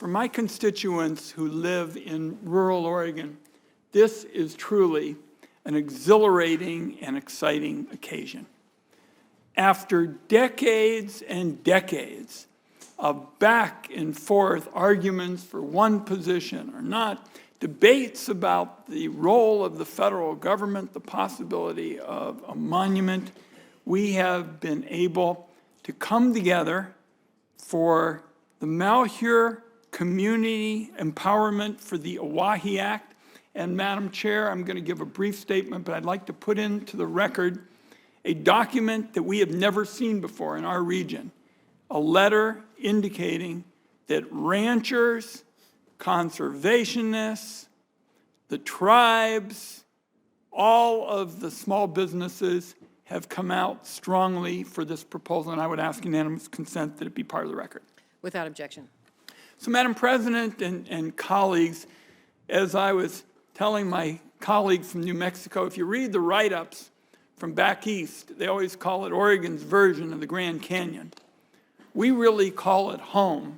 For my constituents who live in rural Oregon, this is truly an exhilarating and exciting occasion. After decades and decades of back and forth arguments for one position or not, debates about the role of the federal government, the possibility of a monument, we have been able to come together for the Malheur Community Empowerment for the Owyhee Act. And Madam Chair, I'm going to give a brief statement, but I'd like to put into the record a document that we have never seen before in our region, a letter indicating that ranchers, conservationists, the tribes, all of the small businesses have come out strongly for this proposal, and I would ask unanimous consent that it be part of the record. Without objection. So, Madam President and colleagues, as I was telling my colleagues from New Mexico, if you read the write-ups from back east, they always call it Oregon's version of the Grand Canyon. We really call it home.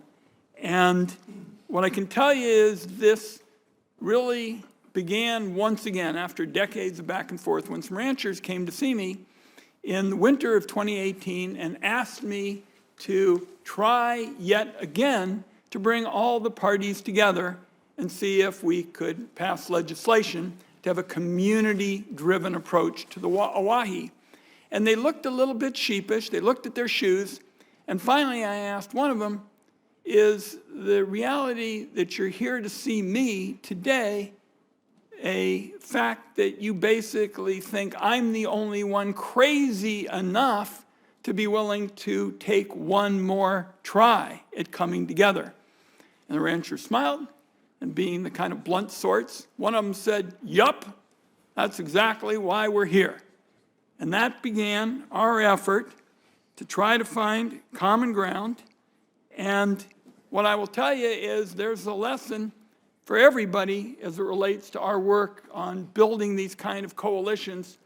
And what I can tell you is this really began once again after decades of back and forth when some ranchers came to see me in the winter of 2018 and asked me to try yet again to bring all the parties together and see if we could pass legislation to have a community-driven approach to the Owyhee. And they looked a little bit sheepish, they looked at their shoes, and finally I asked one of them, is the reality that you're here to see me today a fact that you basically think I'm the only one crazy enough to be willing to take one more try at coming together? And the rancher smiled, and being the kind of blunt sorts, one of them said, yup, that's exactly why we're here. And that began our effort to try to find common ground. And what I will tell you is there's a lesson for everybody as it relates to our work on building these kind of coalitions.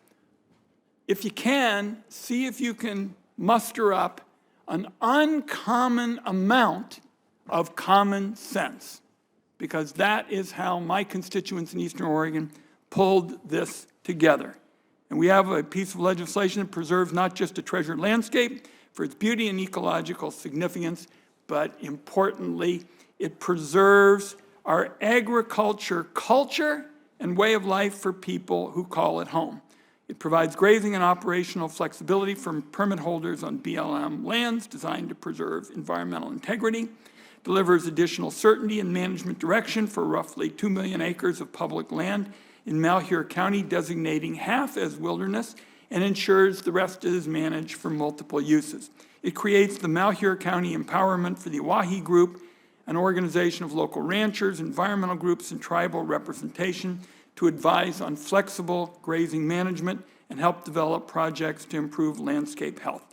If you can, see if you can muster up an uncommon amount of common sense, because that is how my constituents in Eastern Oregon pulled this together. And we have a piece of legislation that preserves not just a treasured landscape for its beauty and ecological significance, but importantly, it preserves our agriculture culture and way of life for people who call it home. It provides grazing and operational flexibility for permit holders on BLM lands designed to preserve environmental integrity, delivers additional certainty and management direction for roughly 2 million acres of public land in Malheur County, designating half as wilderness, and ensures the rest is managed for multiple uses. It creates the Malheur County Empowerment for the Owyhee Group, an organization of local ranchers, environmental groups, and tribal representation to advise on flexible grazing management and help develop projects to improve landscape health.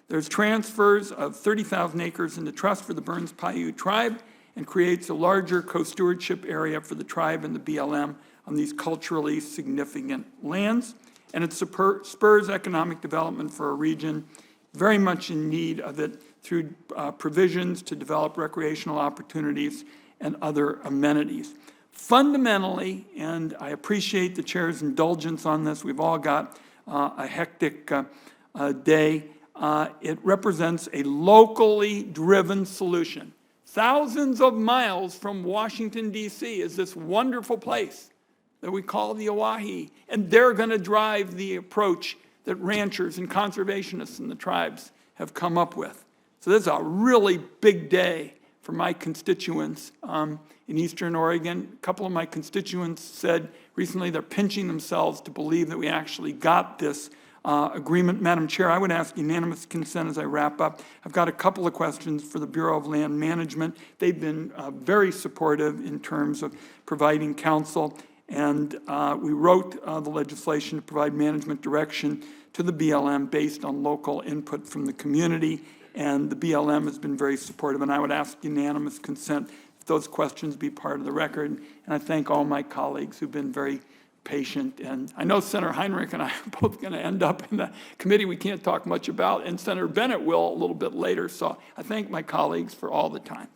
There's transfers of 30,000 acres into trust for the Burns Paiute tribe and creates a larger co-stewardship area for the tribe and the BLM on these culturally significant lands. And it spurs economic development for a region very much in need of it through provisions to develop recreational opportunities and other amenities. Fundamentally, and I appreciate the chair's indulgence on this, we've all got a hectic day, it represents a locally driven solution. Thousands of miles from Washington, D.C. is this wonderful place that we call the Owyhee, and they're going to drive the approach that ranchers and conservationists and the tribes have come up with. So this is a really big day for my constituents in Eastern Oregon. A couple of my constituents said recently they're pinching themselves to believe that we actually got this agreement. Madam Chair, I would ask unanimous consent as I wrap up. I've got a couple of questions for the Bureau of Land Management. They've been very supportive in terms of providing counsel, and we wrote the legislation to provide management direction to the BLM based on local input from the community, and the BLM has been very supportive, and I would ask unanimous consent if those questions be part of the record. And I thank all my colleagues who've been very patient. And I know Senator Heinrich and I are both going to end up in the committee we can't talk much about, and Senator Bennett will a little bit later. So I thank my colleagues for all the time.